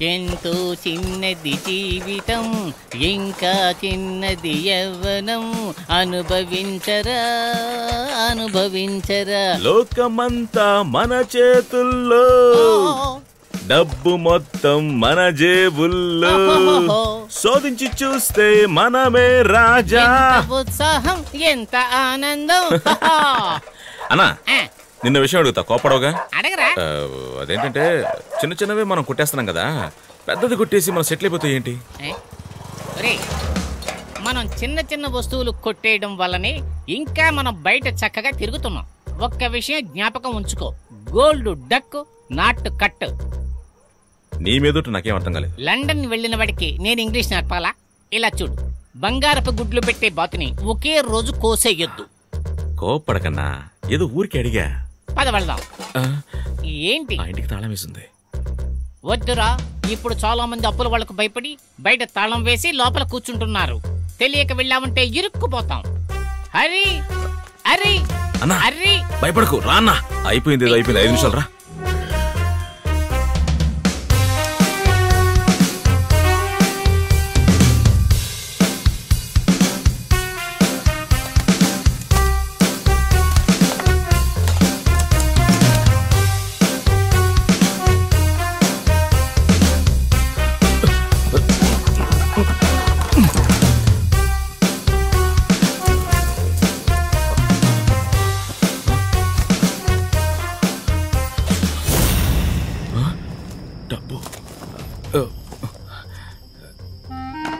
ఎంతో చిన్నది జీవితం, ఇంకా చిన్నది యవ్వనం. అనుభవించరా అనుభవించరా. లోకమంతా మన చేతుల్లో, డబ్బు మొత్తం మన జేబుల్లో. శోధించి చూస్తే మనమే రాజా. ఉత్సాహం ఎంత ఆనందం. అన్నా నిన్న విషయం అడుగుతా, కోపడవుగా? అడగరా. అదేంటంటే చిన్న చిన్నవే మనం కొట్టేస్తున్నాం కదా, పెద్దది కొట్టేసి మనం సెటిల్ అయిపోతాయి ఏంటి? మనం చిన్న చిన్న వస్తువులు కొట్టేయడం వల్లనే ఇంకా మనం బయట చక్కగా తిరుగుతున్నాం. ఒక్క విషయం జ్ఞాపకం ఉంచుకో, గోల్డ్ డక్ నాట్ కట్. నీ మీదట నాకేం అర్థం కాలేదు. లండన్ వెళ్ళిన వాడికి నేను ఇంగ్లీష్ నేర్పాలా? ఇలా చూడు, బంగారపు గుడ్లు పెట్టే బాతుని ఒకే రోజు కోసేయొద్దు. కోపడకన్నా, ఏదో ఊరికి అడిగా. పద వెళ్దాం. ఏంటి? ఇంటికి తాళం వేసింది. వద్దురా, ఇప్పుడు చాలా మంది అప్పుల వాళ్ళకు భయపడి బయట తాళం వేసి లోపల కూర్చుంటున్నారు. తెలియక వెళ్ళామంటే ఇరుక్కుపోతాం. హరి హరి హరి, భయపడకు రా అన్నా. అయిపోయింది, ఏదో అయిపోయింది. 5 నిమిషాలు రా.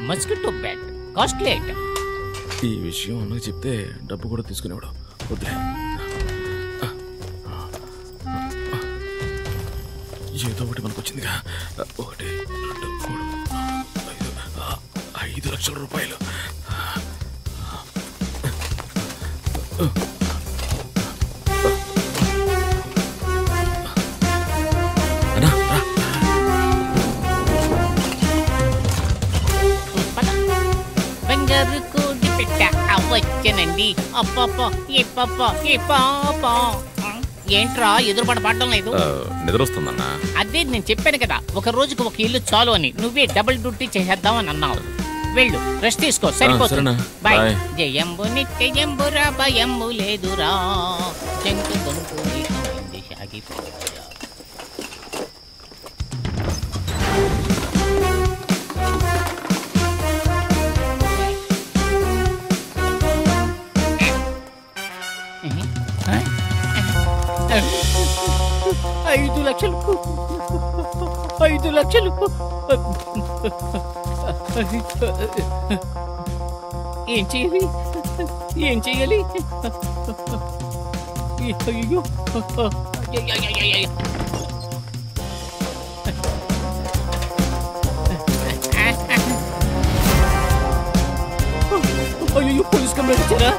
Mosquito bat costly item. ఈ విషయం అన్నకు చెప్తే డబ్బు కూడా తీసుకునేవాడు. వద్దులే, ఏదో ఒకటి మనకు వచ్చిందిగా. 1 2 3 5 లక్షల రూపాయలు. బంగారు కోడి పెట్ట వచ్చానండి. ఏంట్రా ఎదురుపడ పడడం లేదు? నిద్ర వస్తుందన్నా. అదే నేను చెప్పాను కదా, ఒక రోజుకు ఒక ఇల్లు చాలు అని. నువ్వే డబుల్ డ్యూటీ చేసేద్దాం అని అన్నావు. వెళ్ళు, రెస్ట్ తీసుకో, సరిపోతుంది. బాయ్. జయంబు నిత్యంబురా భయంబు లేదురా, జంకు గొంతు సాగిపోయా. ఐదు లక్షలు 5 లక్షలు. ఏం చేయాలి? ఏం చేయాలి? అయ్యో, అయ్యో, పోలీస్ కంప్లైంట్ ఇచ్చారా?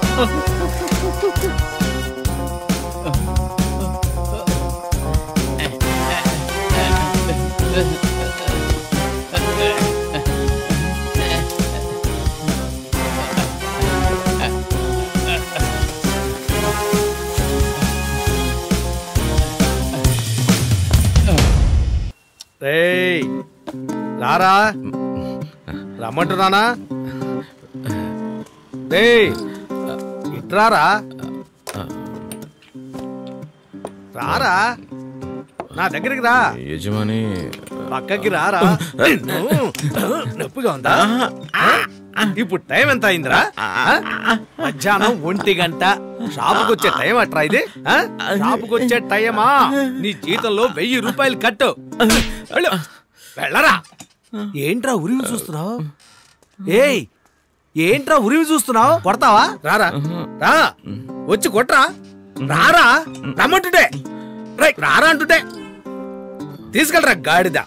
రారా, రమ్మంటున్నానా? ఇట్రారా, రారా, నా దగ్గరికి రా. యజమాని పక్కకి రారా. నొప్పిగా ఉందా? ఇప్పుడు టైం ఎంత అయిందిరా? మధ్యాహ్నం 1 గంట. షాపుకి వచ్చే టైం అట్రా ఇది? షాపుకి వచ్చే టైమా? నీ జీతంలో 1000 రూపాయలు కట్టు. వెళ్ళరా. ఏంట్రా ఉరివి చూస్తున్నావు? ఏంట్రా ఉరివి చూస్తున్నావు? కొడతావా? రారా, రా, వచ్చి కొట్రా. రారా, రమ్మంటుంటే రారా అంటుంటే తీసుకెళ్ళరా గాడిద.